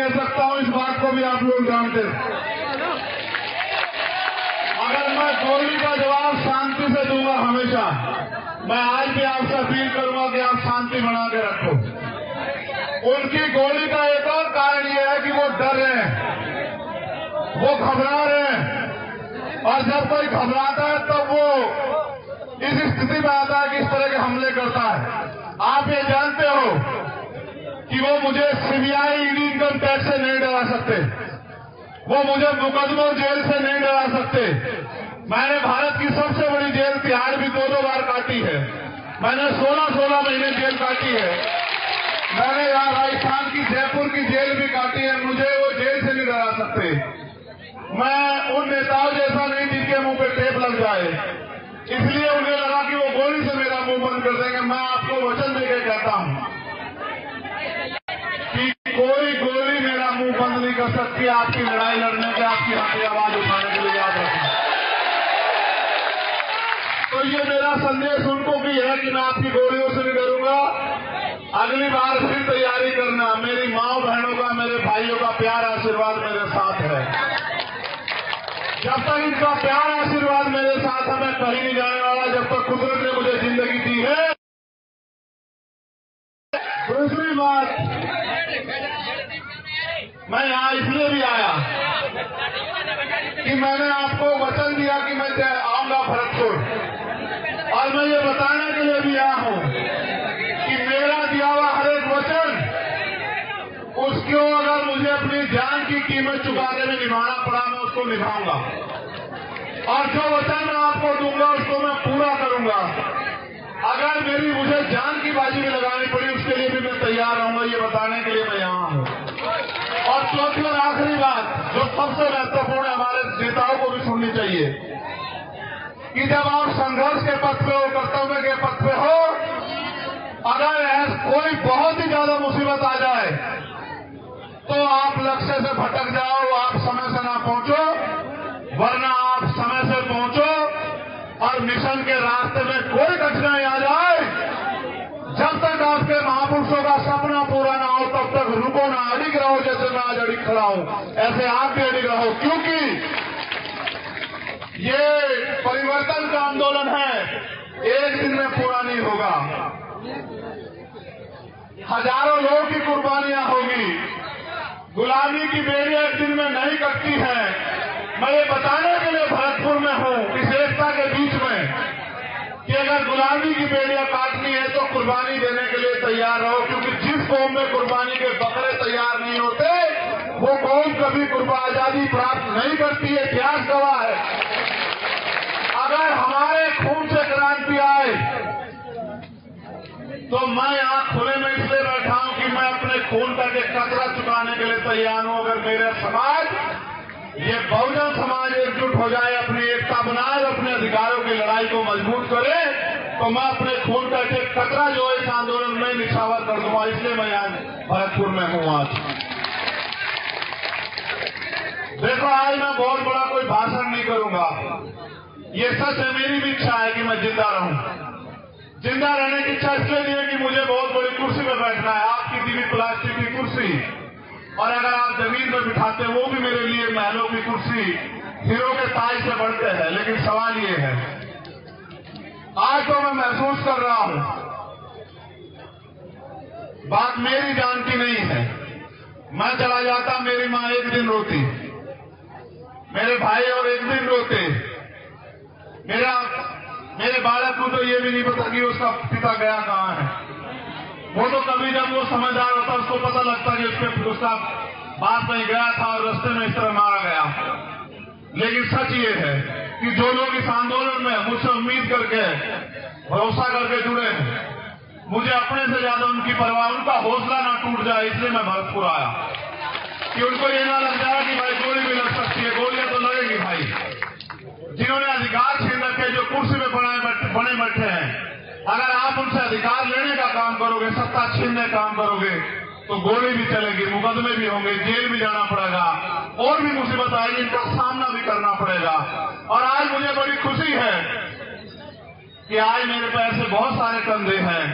दे सकता हूं, इस बात को भी आप लोग जानते हैं। अगर मैं गोली का जवाब शांति से दूंगा हमेशा, मैं आज भी आपसे अपील करूंगा कि आप शांति बना के रखो। उनकी गोली का एक और कारण यह है कि वो डर रहे हैं, वो घबरा रहे हैं, और जब कोई घबराता है तब वो इस स्थिति में आता है कि इस तरह के हमले करता है। आप ये जानते हो कि वो मुझे सीबीआई, ईडी, इनकम टैक्स से नहीं डरा सकते, वो मुझे मुकदमों जेल से नहीं डरा सकते। मैंने भारत की सबसे बड़ी जेल तिहाड़ भी 2-2 बार काटी है। मैंने 16-16 महीने जेल काटी है। मैंने यहाँ राजस्थान की जयपुर की जेल भी काटी है। मुझे वो जेल से नहीं डरा सकते। मैं उन नेताओं जैसा नहीं जिनके मुंह पे टेप लग जाए, इसलिए उन्हें लगा कि वो गोली से मेरा मुंह बंद कर देंगे। मैं आपको वचन देकर कहता हूं कि कोई गोली मेरा मुंह बंद नहीं कर सकती आपकी लड़ाई लड़ने के, आपकी हमारी आवाज उठाने के लिए। याद रखना। तो ये मेरा संदेश उनको भी है कि मैं आपकी गोलियों से नहीं डरूंगा। अगली बार फिर तैयारी करना। मेरी माँ बहनों का, मेरे भाइयों का प्यार आशीर्वाद मेरे साथ है। जब तक इनका प्यार आशीर्वाद मेरे साथ है, मैं कहीं नहीं जाने वाला। जब तक कुदरत ने मुझे जिंदगी दी है। दूसरी बात, मैं यहाँ इसलिए भी आया कि मैंने आपको वचन दिया कि मैं आऊंगा भरतपुर, और मैं ये बताने के लिए भी आया हूं कि मेरा दिया हुआ हर एक वचन, उसको अगर मुझे अपनी जान की कीमत चुका के भी निभाना पड़ा, मैं उसको निभाऊंगा। और जो वचन मैं आपको दूंगा उसको मैं पूरा करूंगा। अगर मुझे जान की बाजी में लगानी पड़ी, उसके लिए भी मैं तैयार रहूंगा। ये बताने के लिए मैं यहाँ हूँ। और चौथी और आखिरी बात, जो सबसे महत्वपूर्ण है, हमारे नेताओं को भी सुननी चाहिए कि जब आप संघर्ष के पथ पे हो, कर्तव्य के पथ पे हो, अगर कोई बहुत ही ज्यादा मुसीबत आ जाए तो आप लक्ष्य से भटक जाओ, आप समय से ना पहुंचो, वरना आप समय से पहुंचो और मिशन के रास्ते में कोई कठिनाई आ जाए, जब तक आपके महापुरुषों का सपना पूरा ना हो तब तक रुको ना, अड़िग रहो। जैसे मैं आज अड़िग खड़ा हूं, ऐसे आप भी अड़िग रहो, क्योंकि ये परिवर्तन का आंदोलन है, एक दिन में पूरा नहीं होगा। हजारों लोगों की कुर्बानियां होगी। गुलामी की बेड़ी एक दिन में नहीं कटती है। मैं ये बताने के लिए भरतपुर में हूं, इस एकता के बीच में, कि अगर गुलामी की बेड़ियां काटनी है तो कुर्बानी देने के लिए तैयार रहो, क्योंकि जिस कौम में कुर्बानी के बकरे तैयार नहीं होते, वो कौम कभी आजादी प्राप्त नहीं करती है। इतिहास गवाह है। अगर हमारे खून से क्रांति आए तो मैं यहाँ खुले में इसलिए बैठा हूं कि मैं अपने खून का एक कतरा चुकाने के लिए तैयार हूं। अगर मेरा समाज, ये बहुजन समाज एकजुट हो जाए, अपनी एकता बनाए, अपने अधिकारों की लड़ाई को मजबूत करे, तो मैं अपने खून का एक कतरा जो है इस आंदोलन में निछावर कर दूंगा। इसलिए मैं यहाँ भरतपुर में हूं आज। देखो, आज मैं बहुत बड़ा कोई भाषण नहीं करूंगा। ये सच है, मेरी भी इच्छा है कि मैं जिंदा रहूं। जिंदा रहने की इच्छा इसलिए नहीं है कि मुझे बहुत बड़ी कुर्सी पर बैठना है, आपकी दी हुई प्लास्टिक की कुर्सी, और अगर आप जमीन पर बिठाते वो भी मेरे लिए महलों की कुर्सी, हीरो के ताज से बढ़ते हैं। लेकिन सवाल ये है, आज तो मैं महसूस कर रहा हूं, बात मेरी जान की नहीं है। मैं चला जाता, मेरी माँ एक दिन रोती, मेरे भाई और एक दिन रोते, मेरे बालक को तो ये भी नहीं पता कि उसका पिता गया कहाँ है। वो तो कभी जब वो समझदार होता उसको पता लगता कि उसका बाप नहीं गया था और रास्ते में इस तरह मारा गया। लेकिन सच ये है कि जो लोग इस आंदोलन में मुझसे उम्मीद करके, भरोसा करके जुड़े हैं, मुझे अपने से ज्यादा उनकी परवाह, उनका हौसला ना टूट जाए, इसलिए मैं भरतपुर आया कि उनको ये ना लग जाए कि भाई गोली भी लग सकती है। गोलियां तो लगेगी भाई। जिन्होंने अधिकार छीन रखे, जो कुर्सी में बने बैठे हैं, अगर आप उनसे अधिकार लेने का काम करोगे, सत्ता छीनने का काम करोगे, तो गोली भी चलेगी, मुकदमे भी होंगे, जेल भी जाना पड़ेगा, और भी मुसीबत आएगी, इनका सामना भी करना पड़ेगा। और आज मुझे बड़ी खुशी है कि आज मेरे पे ऐसे बहुत सारे कंधे हैं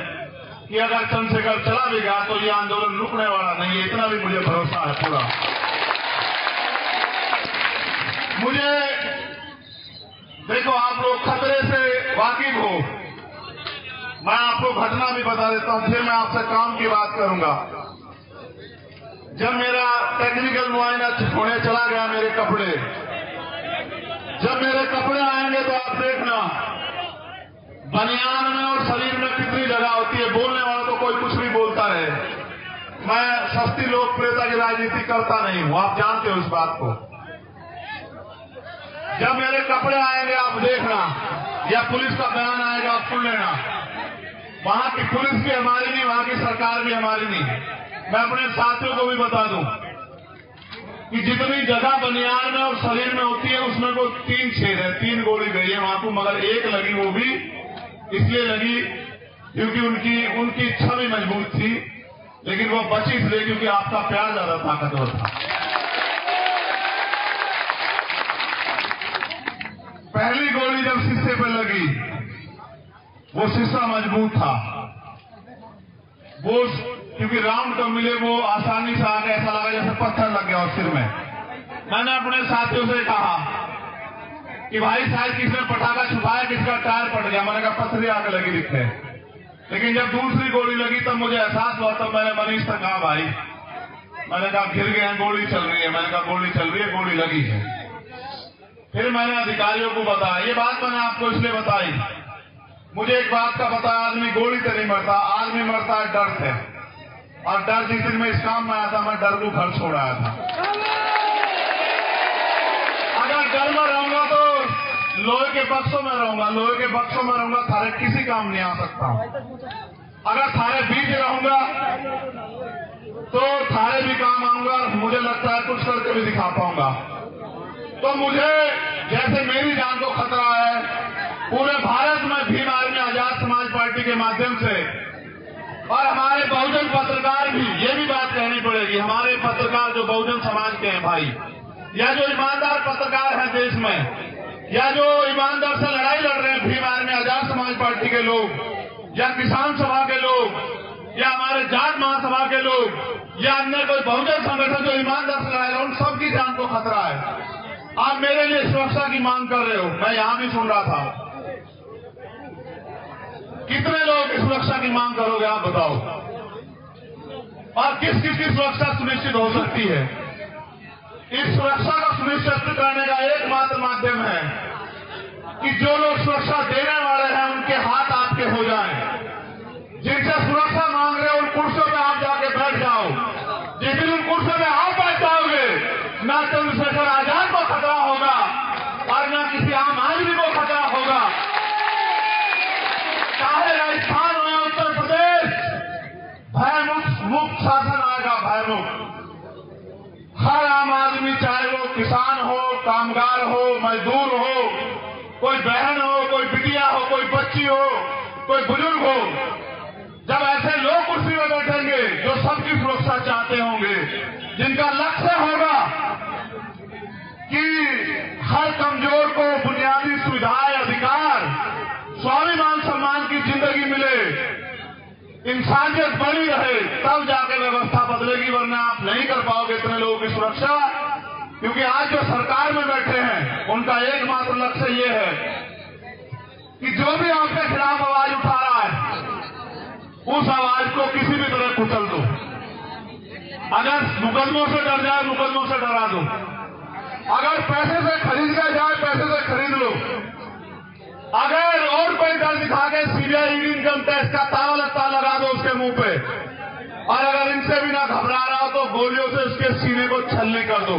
कि अगर चंद्रशेखर चला भी गया तो ये आंदोलन रुकने वाला नहीं है, इतना भी मुझे भरोसा है पूरा। मुझे देखो, आप लोग खतरे से वाकिफ हो, मैं आपको घटना भी बता देता हूं, फिर मैं आपसे काम की बात करूंगा। जब मेरा टेक्निकल मुआयना होने चला गया मेरे कपड़े, जब मेरे कपड़े आएंगे तो आप देखना बनियान में और शरीर में कितनी जगह होती है। बोलने वाला तो कोई कुछ भी बोलता रहे, मैं सस्ती लोकप्रियता की राजनीति करता नहीं हूं, आप जानते हो इस बात को। जब मेरे कपड़े आएंगे आप देखना, या पुलिस का बयान आएगा आप सुन लेना, वहां की पुलिस भी हमारी नहीं, वहां की सरकार भी हमारी नहीं। मैं अपने साथियों को भी बता दूं कि जितनी जगह बनियान में और शरीर में होती है उसमें को 3 छेद है, 3 गोली गई है वहां को, मगर एक लगी, वो भी इसलिए लगी क्योंकि उनकी इच्छा भी मजबूत थी, लेकिन वो बची इसलिए क्योंकि आपका प्यार ज्यादा ताकतवर था। पहली गोली जब शीशे पे लगी, वो शीशा मजबूत था, वो क्योंकि राउंड कब मिले वो आसानी से आगे, ऐसा लगा जैसे पत्थर लग गया और सिर में। मैंने अपने साथियों से कहा कि भाई शायद किसने पटाखा छुपाया, किसका टायर फट गया। मैंने कहा पत्थर आगे लगी दिखते। लेकिन जब दूसरी गोली लगी तब मुझे एहसास हुआ, तब मैंने मनीष से कहा भाई, मैंने कहा गिर गए हैं, गोली चल रही है। मैंने कहा गोली चल रही है, गोली लगी है। फिर मैंने अधिकारियों को बताया, ये बात मैंने आपको इसलिए बताई, मुझे एक बात का पता, आदमी गोली से नहीं मरता, आदमी मरता है डर से। और डर जिस दिन मैं इस काम में आया था, मैं डर को घर छोड़ आया था। अगर डर में रहूंगा तो लोहे के बक्सों में रहूंगा, लोहे के बक्सों में रहूंगा, थारे किसी काम नहीं आ सकता। अगर थारे बीच रहूंगा तो थारे भी काम आऊंगा, मुझे लगता है कुछ करके भी दिखा पाऊंगा। तो मुझे जैसे मेरी जान को खतरा है, पूरे भारत में भीम आर्मी आजाद समाज पार्टी के माध्यम से, और हमारे बहुजन पत्रकार भी, ये भी बात कहनी पड़ेगी, हमारे पत्रकार जो बहुजन समाज के हैं भाई, या जो ईमानदार पत्रकार हैं देश में, या जो ईमानदार से लड़ाई लड़ रहे हैं भीम आर्मी आजाद समाज पार्टी के लोग, या किसान सभा के लोग, या हमारे जाट महासभा के लोग, या अन्य कोई बहुजन संगठन जो ईमानदार से लड़ाई लड़ रहे हैं, उन सबकी जान को खतरा है। आप मेरे लिए सुरक्षा की मांग कर रहे हो, मैं यहां भी सुन रहा था। कितने लोग इस सुरक्षा की मांग करोगे आप बताओ, और किस किस की सुरक्षा सुनिश्चित हो सकती है? इस सुरक्षा को सुनिश्चित करने का एकमात्र माध्यम है कि जो लोग सुरक्षा देने वाले हैं उनके हाथ आपके हो जाएं। जिनसे सुरक्षा मांग रहे हो उन कुर्सियों में आप जाके बैठ जाओ। जिस दिन उन कुर्सियों में आप बैठ जाओगे, न चंद्रशेखर आजाद को खतरा होगा और न किसी आम आदमी को खतरा होगा। चाहे राजस्थान हो या उत्तर प्रदेश, भयमुक्त शासन आएगा, भयमुक्त। हर आम आदमी, चाहे वो किसान हो, कामगार हो, मजदूर हो, कोई बहन हो, कोई बिटिया हो, कोई बच्ची हो, कोई बुजुर्ग हो, जब ऐसे लोग कुर्सी में बैठेंगे जो सबकी सुरक्षा चाहते होंगे, जिनका लक्ष्य होगा कि हर कमजोर को बुनियादी सुविधाएं, अधिकार, स्वाभिमान सम्मान की जिंदगी मिले, इंसानियत बनी रहे, तब जाके व्यवस्था बदलेगी, वरना आप नहीं कर पाओगे इतने लोगों की सुरक्षा। क्योंकि आज जो सरकार में बैठे हैं उनका एकमात्र लक्ष्य ये है कि जो भी आपके खिलाफ आवाज उठा रहा है उस आवाज को किसी भी तरह कुचल दो। अगर मुकदमों से डर जाए, मुकदमों से डरा दो। अगर पैसे से खरीदा जाए, पैसे से खरीद लो। अगर और कोई डर दिखा के सीबीआई इनकम टैक्स का ताला लत्ता लगा दो उसके मुंह पे, और अगर इनसे भी ना घबरा रहा हो तो गोलियों से उसके सीने को छलनी कर दो।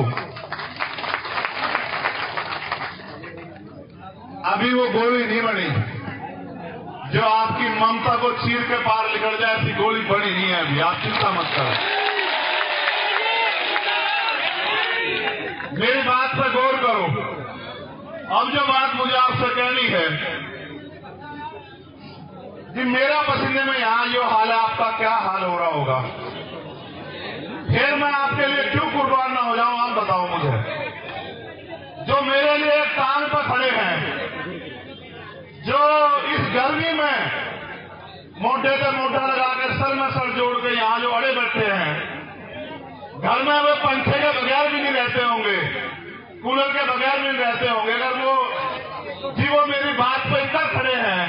अभी वो गोली नहीं बनी जो आपकी ममता को चीर के पार निकल जाए, ऐसी गोली बनी नहीं है अभी, आप चिंता मत करो। मेरी बात पर गौर करो। अब जो बात मुझे आपसे कहनी है कि मेरा पसीने में यहां जो हाल है, आपका क्या हाल हो रहा होगा। फिर मैं आपके लिए क्यों कुर्बान ना हो जाऊं, आप बताओ मुझे। जो मेरे लिए टांग पर खड़े हैं, जो इस गर्मी में मोटे से मोटा लगा के मसल मसल जोड़ के यहाँ जो अड़े बैठे हैं, घर में वो पंखे के बगैर भी नहीं रहते होंगे, कूलर के बगैर भी नहीं रहते होंगे। अगर वो मेरी बात पे इतना खड़े हैं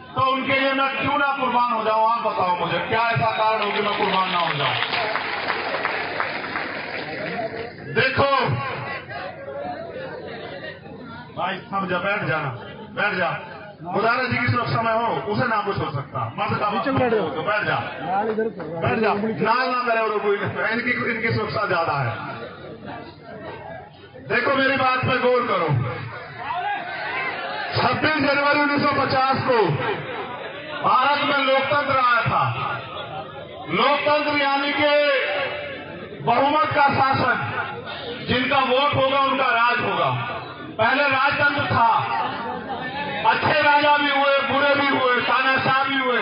तो उनके लिए मैं क्यों ना कुर्बान हो जाऊं? आप बताओ मुझे, क्या ऐसा कारण हो कि मैं कुर्बान ना हो जाऊं? देखो भाई, सब जा, बैठ जाना, बैठ जा। खुदारा जी की सुरक्षा में हो, उसे ना कुछ हो सकता। मर्द का तो बैठ जा, बैठ जा, नाल ना करे और कोई, इनकी सुरक्षा ज्यादा है। देखो मेरी बात पे गौर करो। 26 जनवरी 1950 को भारत में लोकतंत्र आया था। लोकतंत्र यानी कि बहुमत का शासन, जिनका वोट होगा उनका राज होगा। पहले राजतंत्र था, अच्छे राजा भी हुए, बुरे भी हुए, तानाशाह भी हुए,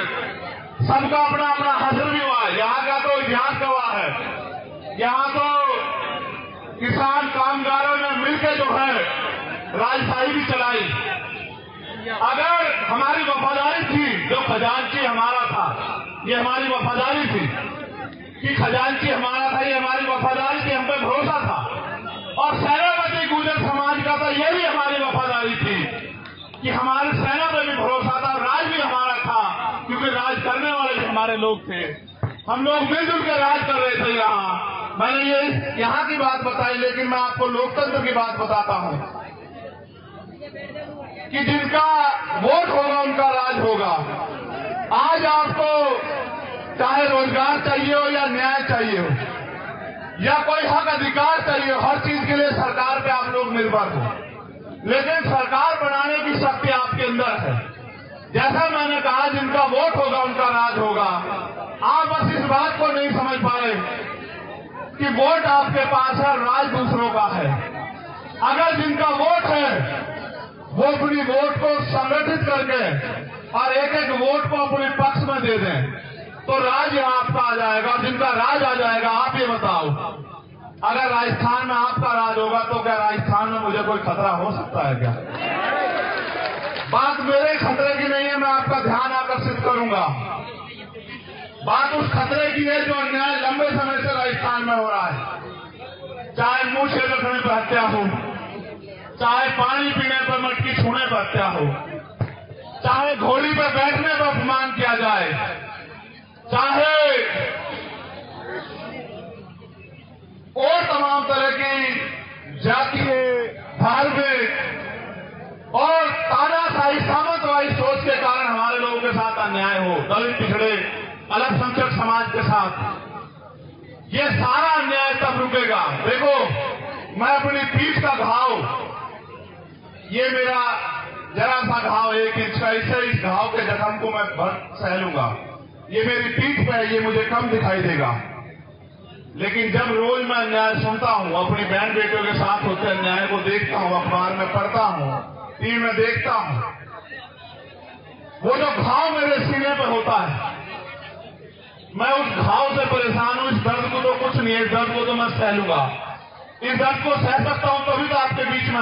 सबका अपना अपना हश्र भी हुआ। यहाँ का तो इतिहास गवाह है। यहाँ तो किसान कामगारों ने मिलकर जो है राजशाही भी चलाई। अगर हमारी वफादारी थी, जो खजांची हमारा था, ये हमारी वफादारी थी कि खजांची हमारा था, ये हमारी वफादारी थी, हम पे भरोसा था। और सेनापति गुर्जर समाज का तो ये भी हमारी वफादारी थी कि हमारे सेना पे भी भरोसा था, राज भी हमारा था, क्योंकि राज करने वाले भी हमारे लोग थे। हम लोग मिलजुल के राज कर रहे थे। मैंने ये यहाँ की बात बताई, लेकिन मैं आपको लोकतंत्र की बात बताता हूँ कि जिनका वोट होगा उनका राज होगा। आज आपको चाहे रोजगार चाहिए हो या न्याय चाहिए हो या कोई हक अधिकार चाहिए हो, हर चीज के लिए सरकार पे आप लोग निर्भर हो। लेकिन सरकार बनाने की शक्ति आपके अंदर है। जैसा मैंने कहा, जिनका वोट होगा उनका राज होगा। आप बस इस बात को नहीं समझ पाए कि वोट आपके पास है, राज दूसरों का है। अगर जिनका वोट है वो अपनी वोट को संगठित करके और एक एक वोट को अपने पक्ष में दे दें तो राज यहाँ आपका आ जाएगा। और जिनका राज आ जाएगा, आप ये बताओ, अगर राजस्थान में आपका राज होगा तो क्या राजस्थान में मुझे कोई खतरा हो सकता है क्या? बात मेरे खतरे की नहीं है, मैं आपका ध्यान आकर्षित करूंगा। बात उस खतरे की है जो अन्याय लंबे समय से राजस्थान में हो रहा है। चाहे मुंह से रखने पर हत्या हो, चाहे पानी पीने पर, मटकी छूने पर हत्या हो, चाहे घोड़ी पर बैठने पर अपमान किया जाए, चाहे और तमाम तरह की जातीय, धार्मिक और तानाशाही सामंतवादी सोच के कारण हमारे लोगों के साथ अन्याय हो, दलित, पिछड़े, अल्पसंख्यक समाज के साथ, ये सारा अन्याय तब रुकेगा। देखो, मैं अपनी पीठ का घाव, ये मेरा जरा सा घाव 1 इंच का, इससे इस घाव के जख्म को मैं सह लूंगा। ये मेरी पीठ पे है, ये मुझे कम दिखाई देगा। लेकिन जब रोज मैं अन्याय सुनता हूँ, अपनी बहन बेटियों के साथ होते अन्याय को देखता हूँ, अखबार में पढ़ता हूँ, टीवी में देखता हूँ, वो जो घाव मेरे सीने पे होता है, मैं उस घाव से परेशान हूँ। इस दर्द को तो कुछ नहीं है, इस दर्द को तो मैं सह लूंगा। इस दर्द को सह सकता हूँ तभी तो आपके बीच में